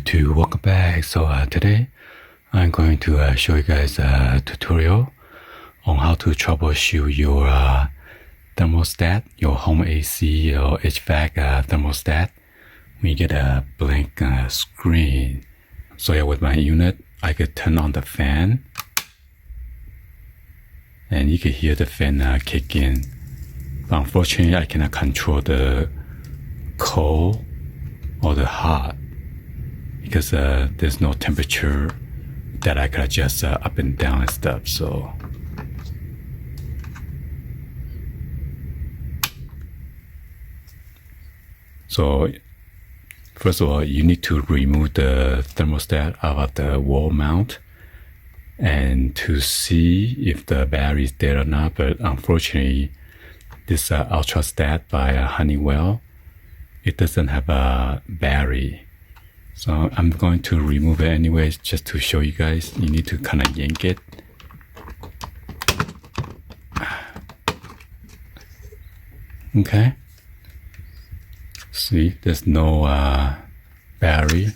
YouTube, welcome back. So today I'm going to show you guys a tutorial on how to troubleshoot your thermostat, your home AC or HVAC thermostat when you get a blank screen. So yeah, with my unit I could turn on the fan and you can hear the fan kick in, but unfortunately I cannot control the cold or the hot because there's no temperature that I could adjust up and down and stuff. So first of all, you need to remove the thermostat out of the wall mount and to see if the battery is dead or not. But unfortunately, this Ultrastat by Honeywell, it doesn't have a battery. So I'm going to remove it anyways, just to show you guys. You need to kind of yank it. Okay. See, there's no battery.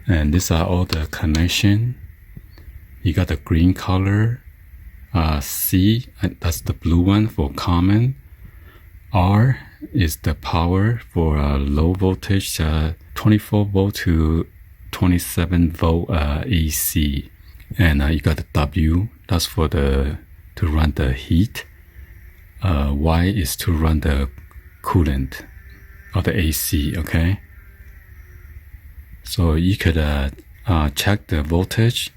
And these are all the connection. You got the green color, C, that's the blue one for common. R is the power for low voltage, 24 volt to 27 volt AC. And you got the W, that's for to run the heat. Y is to run the coolant or the AC, okay? So you could check the voltage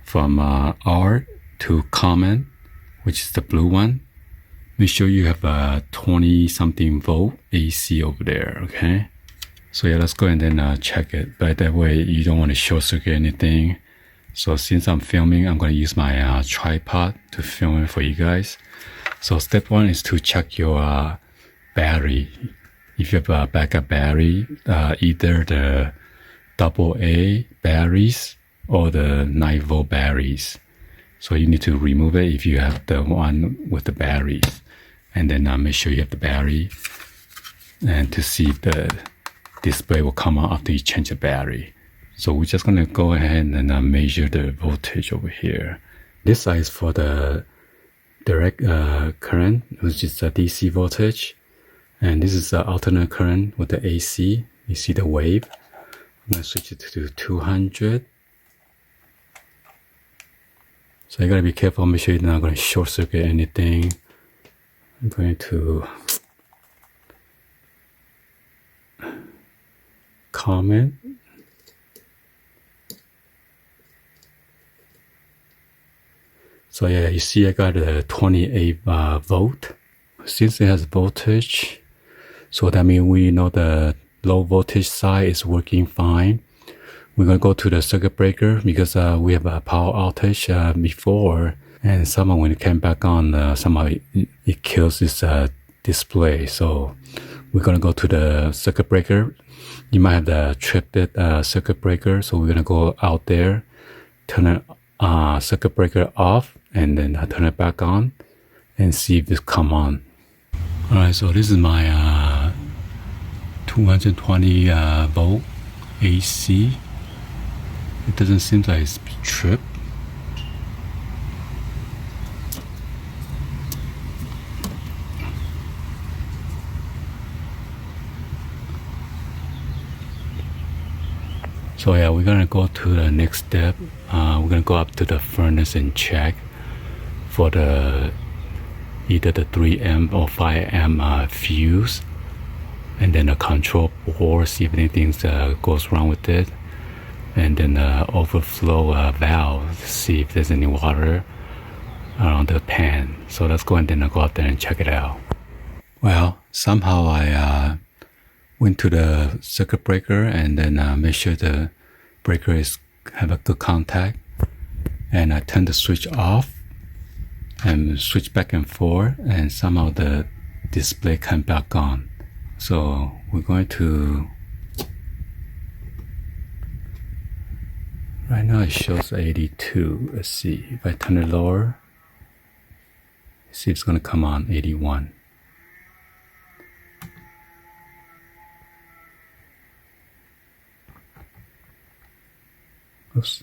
from R to common, which is the blue one. Make sure you have a 20 something volt AC over there, okay? So yeah, let's go and then check it. By that way, you don't want to short circuit anything. So since I'm filming, I'm going to use my tripod to film it for you guys. So step one is to check your battery. If you have a backup battery, either the AA batteries or the 9 volt batteries. So you need to remove it if you have the one with the batteries. And then make sure you have the battery and to see if the display will come on after you change the battery. So we're just going to go ahead and measure the voltage over here. This side is for the direct current, which is the DC voltage. And this is the alternate current with the AC. You see the wave. I'm going to switch it to 200. So you got to be careful, make sure you're not going to short circuit anything. I'm going to comment. So yeah, you see I got a 28 volt. Since it has voltage, so that means we know the low voltage side is working fine. We're going to go to the circuit breaker because we have a power outage before, and somehow when it came back on, somehow it kills this display. So we're going to go to the circuit breaker. You might have the tripped circuit breaker, so we're going to go out there, turn the circuit breaker off, and then turn it back on and see if this come on. Alright, so this is my 220 volt AC. It doesn't seem like it's tripped. So yeah, we're gonna go to the next step. We're gonna go up to the furnace and check for either the 3M or 5M fuse, and then the control board, see if anything goes wrong with it, and then the overflow valve, see if there's any water around the pan. So let's go and then go out there and check it out. Well, somehow I went to the circuit breaker and then make sure the breaker have a good contact, and I turned the switch off and switch back and forth, and somehow the display came back on. So we're going to, right now it shows 82. Let's see if I turn it lower, see if it's going to come on 81. Oops.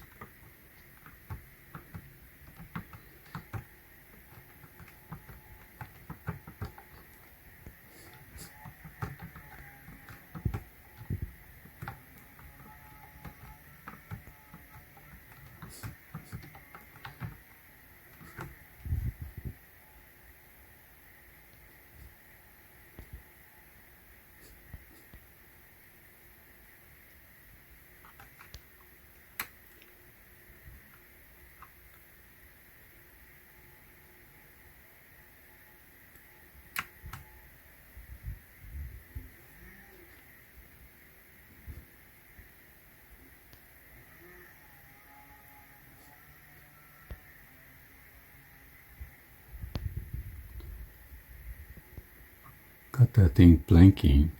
Got that thing blinking.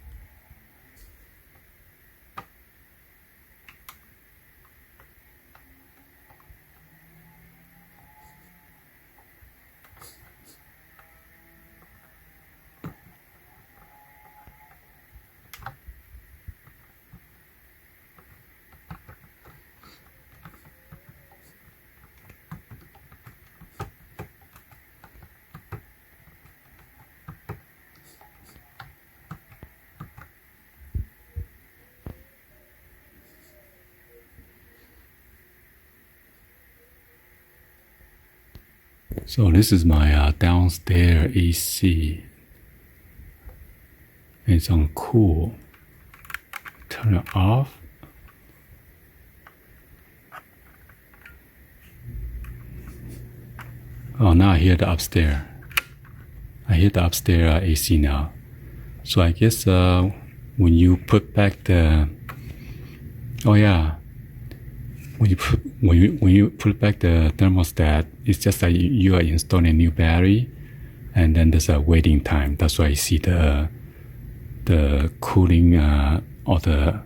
So this is my downstairs AC. It's on cool. Turn it off. Oh, now I hear the upstairs. I hear the upstairs AC now. So I guess when you put back the, oh yeah, when you put back the thermostat, it's just like you are installing a new battery, and then there's a waiting time. That's why I see the cooling or the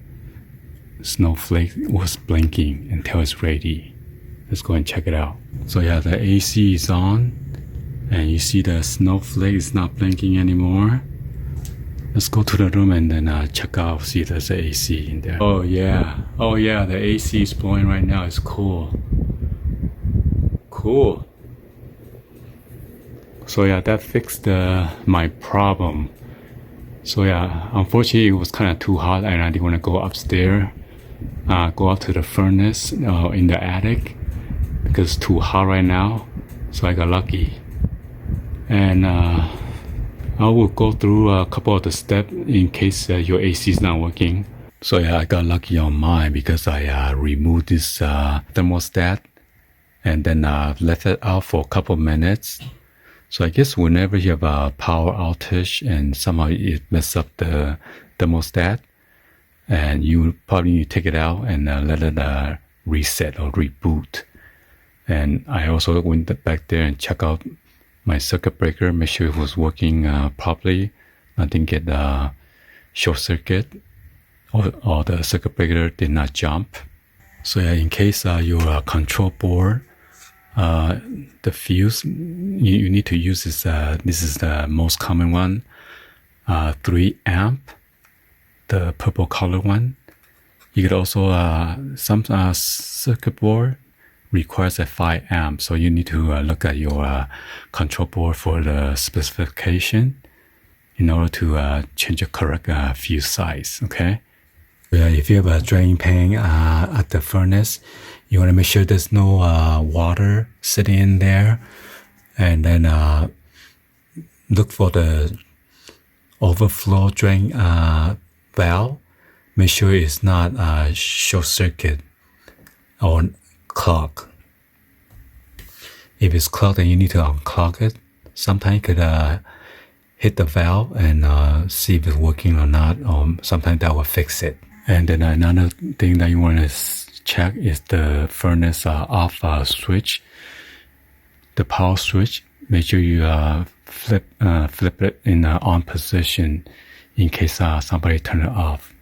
snowflake was blinking until it's ready. Let's go and check it out. So yeah, the AC is on, and you see the snowflake is not blinking anymore. Let's go to the room and then check out, see if there's an AC in there. Oh yeah, the AC is blowing right now. It's cool. Cool. So yeah, that fixed my problem. So yeah, unfortunately it was kind of too hot and I didn't want to go upstairs, go up to the furnace in the attic because it's too hot right now. So I got lucky. And I will go through a couple of the steps in case your AC is not working. So yeah, I got lucky on mine because I removed this thermostat and then left it out for a couple of minutes. So I guess whenever you have a power outage and somehow it messes up the thermostat, and you probably need to take it out and let it reset or reboot. And I also went back there and checked out my circuit breaker, make sure it was working properly. Nothing get short circuit or the circuit breaker did not jump. So yeah, in case your control board, the fuse, you need to use this. This is the most common one, 3 amp, the purple color one. You could also some circuit board requires a 5 amp, so you need to look at your control board for the specification in order to change the correct fuse size. Okay. If you have a drain pan at the furnace, you want to make sure there's no water sitting in there, and then look for the overflow drain valve. Make sure it's not short circuit or clog. If it's clogged, then you need to unclog it. Sometimes you could hit the valve and see if it's working or not, or sometimes that will fix it. And then another thing that you want to check is the furnace off switch, the power switch. Make sure you flip it in on position in case somebody turn it off.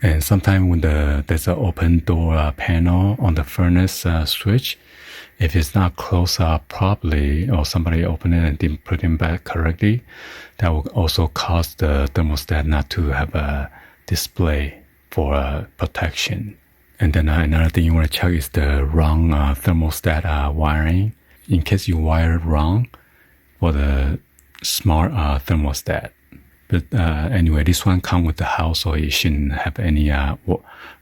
And sometimes when there's an open door panel on the furnace switch, if it's not closed properly or somebody opened it and didn't put it back correctly, that will also cause the thermostat not to have a display for protection. And then another thing you want to check is the wrong thermostat wiring. In case you wire wrong for the smart thermostat. But anyway, this one comes with the house, so it shouldn't have any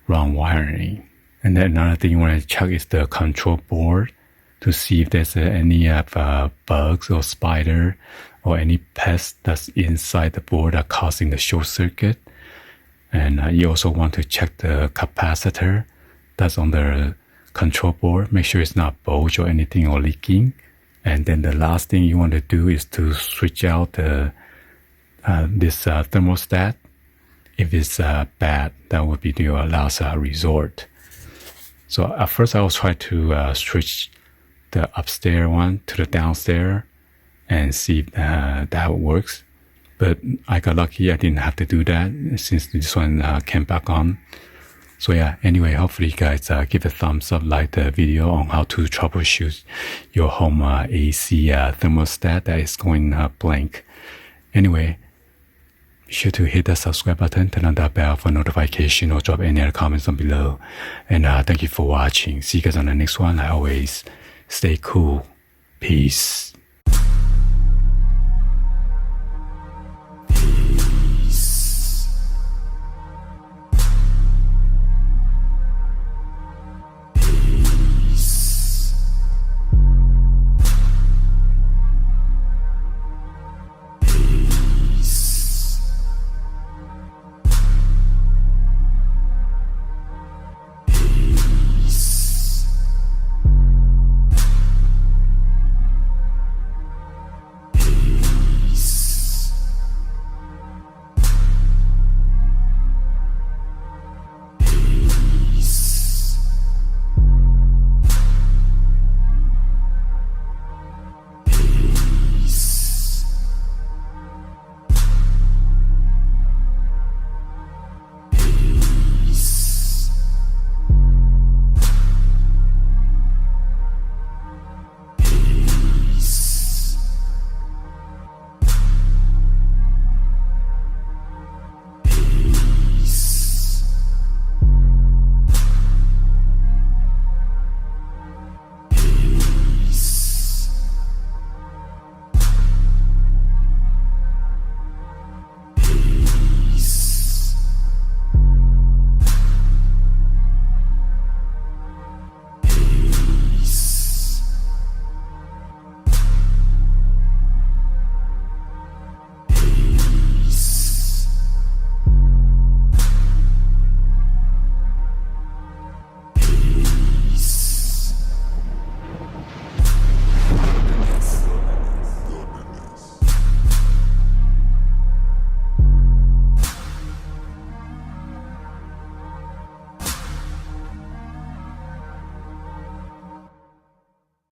wrong wiring. And then another thing you want to check is the control board to see if there's any bugs or spider or any pest that's inside the board that causing the short circuit. And you also want to check the capacitor that's on the control board. Make sure it's not bulged or anything or leaking. And then the last thing you want to do is to switch out the this thermostat. If it's bad, that would be your last resort. So at first I was trying to switch the upstairs one to the downstairs and see if that works. But I got lucky I didn't have to do that since this one came back on. So yeah, anyway, hopefully you guys give a thumbs up, like the video on how to troubleshoot your home AC thermostat that is going blank. Anyway, be sure to hit the subscribe button, turn on that bell for notification, or drop any other comments down below. And thank you for watching. See you guys on the next one. Like always, stay cool. Peace.